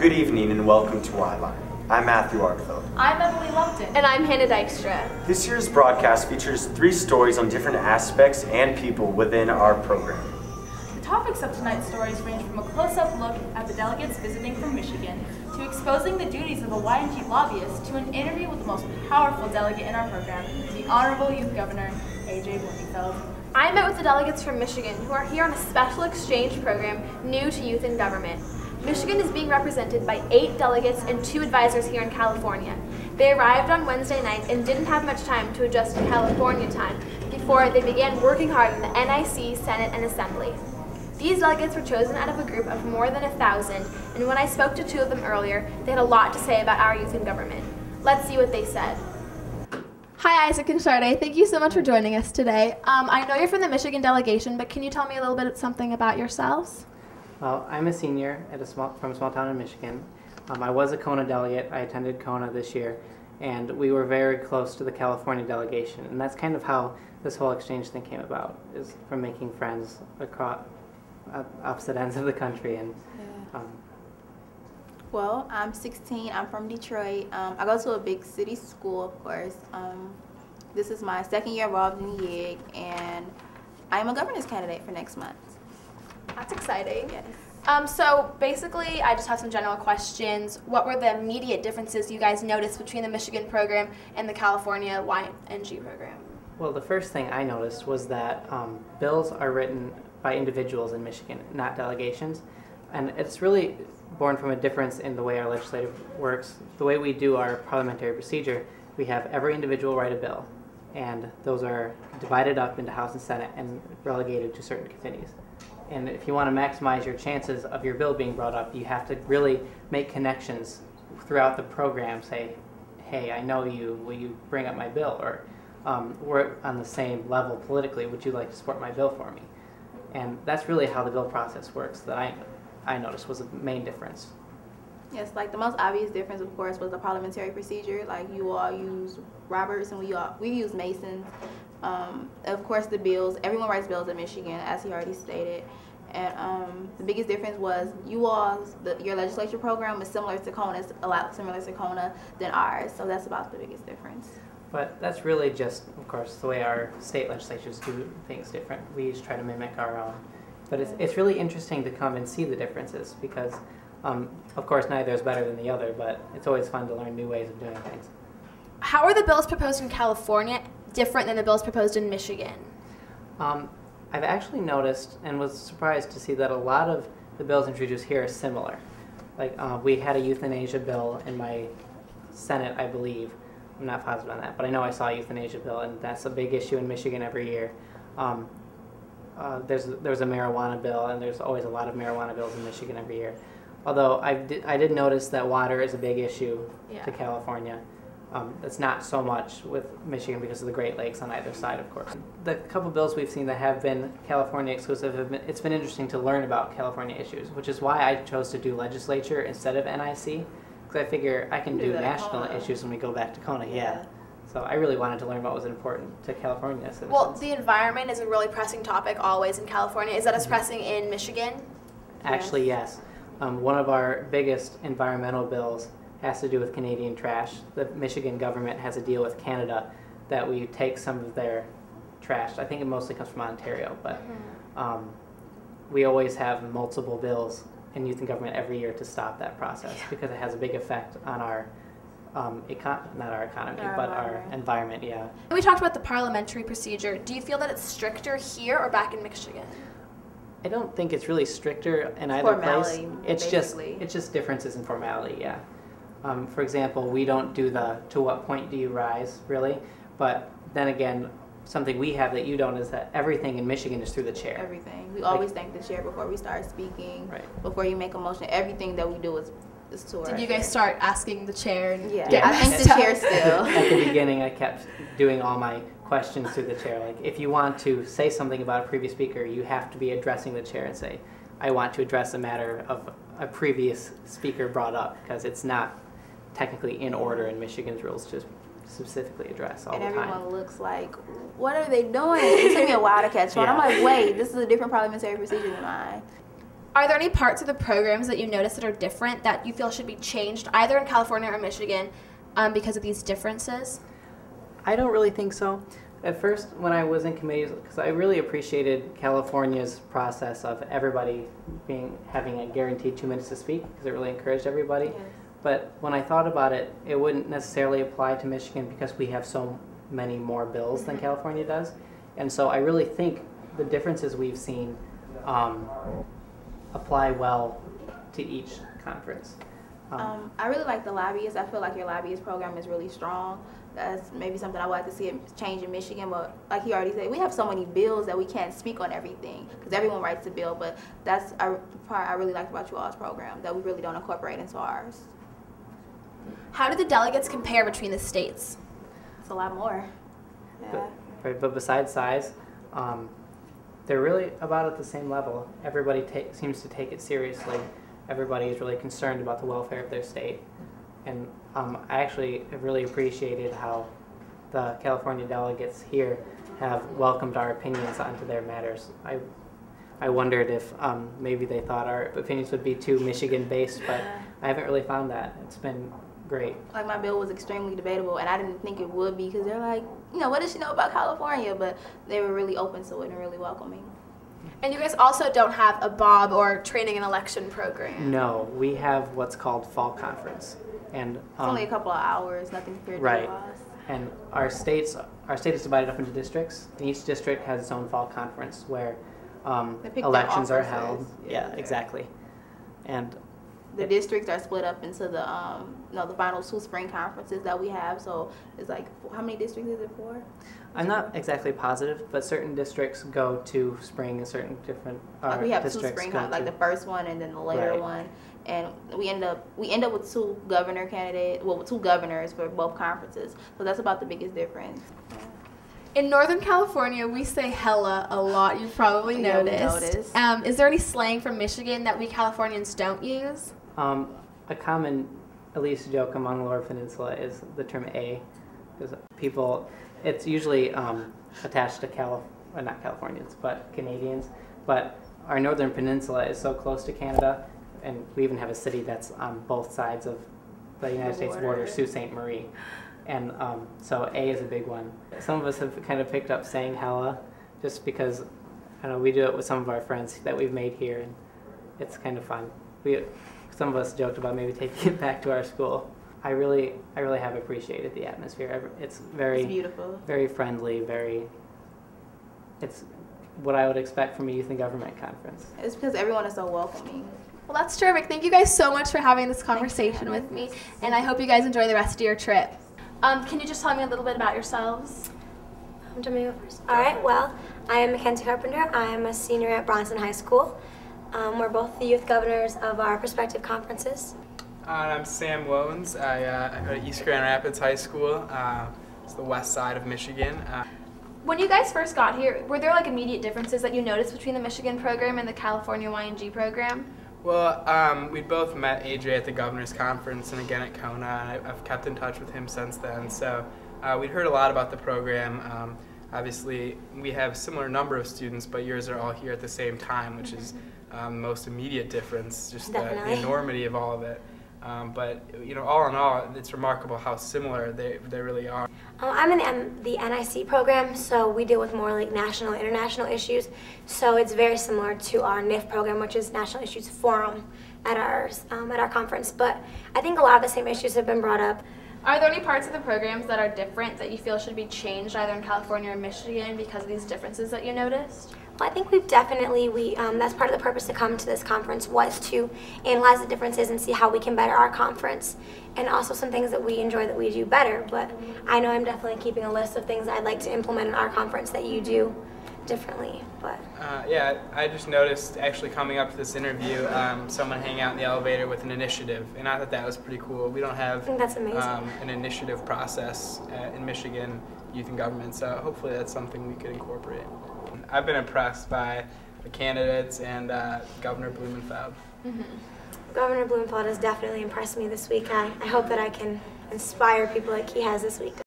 Good evening and welcome to Y-Line. I'm Matthew Arkfeld. I'm Emily Lumpton. And I'm Hannah Dykstra. This year's broadcast features 3 stories on different aspects and people within our program. The topics of tonight's stories range from a close-up look at the delegates visiting from Michigan, to exposing the duties of a Y&G lobbyist, to an interview with the most powerful delegate in our program, the Honorable Youth Governor, A.J. Blumenfeld. I met with the delegates from Michigan who are here on a special exchange program new to youth in government. Michigan is being represented by 8 delegates and 2 advisors here in California. They arrived on Wednesday night and didn't have much time to adjust to California time before they began working hard in the NIC, Senate, and Assembly. These delegates were chosen out of a group of more than 1,000, and when I spoke to 2 of them earlier, they had a lot to say about our youth in government. Let's see what they said. Hi, Isaac and Sade. Thank you so much for joining us today. I know you're from the Michigan delegation, but can you tell me a little bit something about yourselves? Well, I'm a senior at from a small town in Michigan. I was a Kona delegate. I attended Kona this year, and we were very close to the California delegation. And that's kind of how this whole exchange thing came about, is from making friends across opposite ends of the country. And Well, I'm 16. I'm from Detroit. I go to a big city school, of course. This is my 2nd year involved in the YIG, and I'm a governance candidate for next month. That's exciting. Yes. So basically, I just have some general questions. What were the immediate differences you guys noticed between the Michigan program and the California Y&G program? well, the first thing I noticed was that bills are written by individuals in Michigan, not delegations. And it's really born from a difference in the way our legislative works. The way we do our parliamentary procedure, we have every individual write a bill, and those are divided up into House and Senate and relegated to certain committees. And if you want to maximize your chances of your bill being brought up, you have to really make connections throughout the program. Say, hey, I know you, will you bring up my bill? Or we're on the same level politically, would you like to support my bill for me? And that's really how the bill process works that I noticed was the main difference. Yes, like the most obvious difference, of course, was the parliamentary procedure. Like you all use Roberts and we use Masons. Of course, the bills, everyone writes bills in Michigan, as he already stated. And the biggest difference was your legislature program is similar to Kona's, a lot similar to Kona than ours. So that's about the biggest difference. But that's really just, of course, the way our state legislatures do things different. We just try to mimic our own. But it's really interesting to come and see the differences because, of course, neither is better than the other, but it's always fun to learn new ways of doing things. How are the bills proposed in California different than the bills proposed in Michigan? I've actually noticed and was surprised to see that a lot of the bills introduced here are similar. Like we had a euthanasia bill in my Senate, I believe. I'm not positive on that, but I know I saw a euthanasia bill, and that's a big issue in Michigan every year. There's a marijuana bill, and there's always a lot of marijuana bills in Michigan every year. Although I did notice that water is a big issue to California. It's not so much with Michigan because of the Great Lakes on either side, of course. The couple bills we've seen that have been California exclusive, it's been interesting to learn about California issues, which is why I chose to do legislature instead of NIC, because I figure I can do national issues when we go back to Kona, yeah. So I really wanted to learn what was important to California citizens. Well, the environment is a really pressing topic always in California. Is that as pressing in Michigan? Actually, yes. One of our biggest environmental bills has to do with Canadian trash. The Michigan government has a deal with Canada that we take some of their trash. I think it mostly comes from Ontario, but we always have multiple bills in youth and government every year to stop that process because it has a big effect on our not our economy, but our environment, yeah. We talked about the parliamentary procedure. Do you feel that it's stricter here or back in Michigan? I don't think it's really stricter in either place. It's basically. just differences in formality, yeah. For example, we don't do the to what point do you rise, really, but then again, something we have that you don't is that everything in Michigan is through the chair. Everything. We always thank the chair before we start speaking, before you make a motion. Everything that we do is to Did you guys start asking the chair? Yeah, I thank the chair still. At the beginning, I kept doing all my questions through the chair. Like, if you want to say something about a previous speaker, you have to be addressing the chair and say, I want to address a matter of a previous speaker brought up, because it's not technically in order in Michigan's rules to specifically address all the time. And everyone looks like, what are they doing? It took me a while to catch on. I'm like, wait, this is a different parliamentary procedure than mine. Are there any parts of the programs that you notice that are different that you feel should be changed either in California or Michigan because of these differences? I don't really think so. At first, when I was in committees, because I really appreciated California's process of everybody having a guaranteed 2 minutes to speak, because it really encouraged everybody. Yes. But when I thought about it, it wouldn't necessarily apply to Michigan because we have so many more bills than California does. And so I really think the differences we've seen apply well to each conference. I really like the lobbyists. I feel like your lobbyist program is really strong. That's maybe something I would like to see it change in Michigan, but like he already said, we have so many bills that we can't speak on everything because everyone writes a bill, but that's the part I really liked about you all's program, that we really don't incorporate into ours. How do the delegates compare between the states? It's a lot more. Yeah. But besides size, they're really about at the same level. Everybody seems to take it seriously. Everybody is really concerned about the welfare of their state. And I actually have really appreciated how the California delegates here have welcomed our opinions onto their matters. I wondered if maybe they thought our opinions would be too Michigan-based, but I haven't really found that. It's been great. Like my bill was extremely debatable, and I didn't think it would be because they're like, what does she know about California? But they were really open to it and really welcoming. And you guys also don't have a BOB or training and election program. No, we have what's called fall conference. And It's only a couple of hours, nothing compared to right. us. And our state is divided up into districts, and each district has its own fall conference where elections are held. Yeah, exactly. And the districts are split up into the final 2 spring conferences that we have. So it's like, how many districts is it for? I'm not exactly positive, but certain districts go to spring and certain different Like we have 2 districts spring, go like the first one and then the later Right. one. And we end up with 2 governor candidates, with 2 governors for both conferences. So that's about the biggest difference. In Northern California, we say hella a lot. You've probably Yeah, we noticed. noticed. Is there any slang from Michigan that we Californians don't use? A common, at least joke among the Lower Peninsula is the term "a," because it's usually attached to not Californians, but Canadians. But our Northern Peninsula is so close to Canada, and we even have a city that's on both sides of the United States border, Sault Ste. Marie. And so A is a big one. Some of us have kind of picked up saying hella just because we do it with some of our friends that we've made here, and it's kind of fun. Some of us joked about maybe taking it back to our school. I really have appreciated the atmosphere. It's beautiful. Very friendly, it's what I would expect from a youth and government conference. It's because everyone is so welcoming. Well, that's terrific. Thank you guys so much for having this conversation with me, and I hope you guys enjoy the rest of your trip. Can you just tell me a little bit about yourselves? Do you want me to go first? All right, well, I am Mackenzie Carpenter. I am a senior at Bronson High School. We're both the youth governors of our respective conferences. I'm Sam Loans. I go to East Grand Rapids High School. It's the west side of Michigan. When you guys first got here, were there like immediate differences that you noticed between the Michigan program and the California YNG program? Well, we both met AJ at the Governor's Conference and again at Kona, and I've kept in touch with him since then. So we'd heard a lot about the program. Obviously, we have a similar number of students, but yours are all here at the same time, which is the most immediate difference, just the enormity of all of it. But all in all, it's remarkable how similar they really are. I'm in the NIC program, so we deal with more like national and international issues. So it's very similar to our NIF program, which is National Issues Forum at our conference. But I think a lot of the same issues have been brought up. Are there any parts of the programs that are different that you feel should be changed either in California or Michigan because of these differences that you noticed? Well, I think we've definitely, that's part of the purpose to come to this conference was to analyze the differences and see how we can better our conference, and also some things that we enjoy that we do better. But I know I'm definitely keeping a list of things I'd like to implement in our conference that you do differently. But yeah, I just noticed actually coming up to this interview, someone hanging out in the elevator with an initiative, and I thought that was pretty cool. We don't have I think that's amazing. An initiative process in Michigan Youth and Government, so hopefully that's something we could incorporate. I've been impressed by the candidates and Governor Blumenfeld. Mm-hmm. Governor Blumenfeld has definitely impressed me this week. I hope that I can inspire people like he has this week.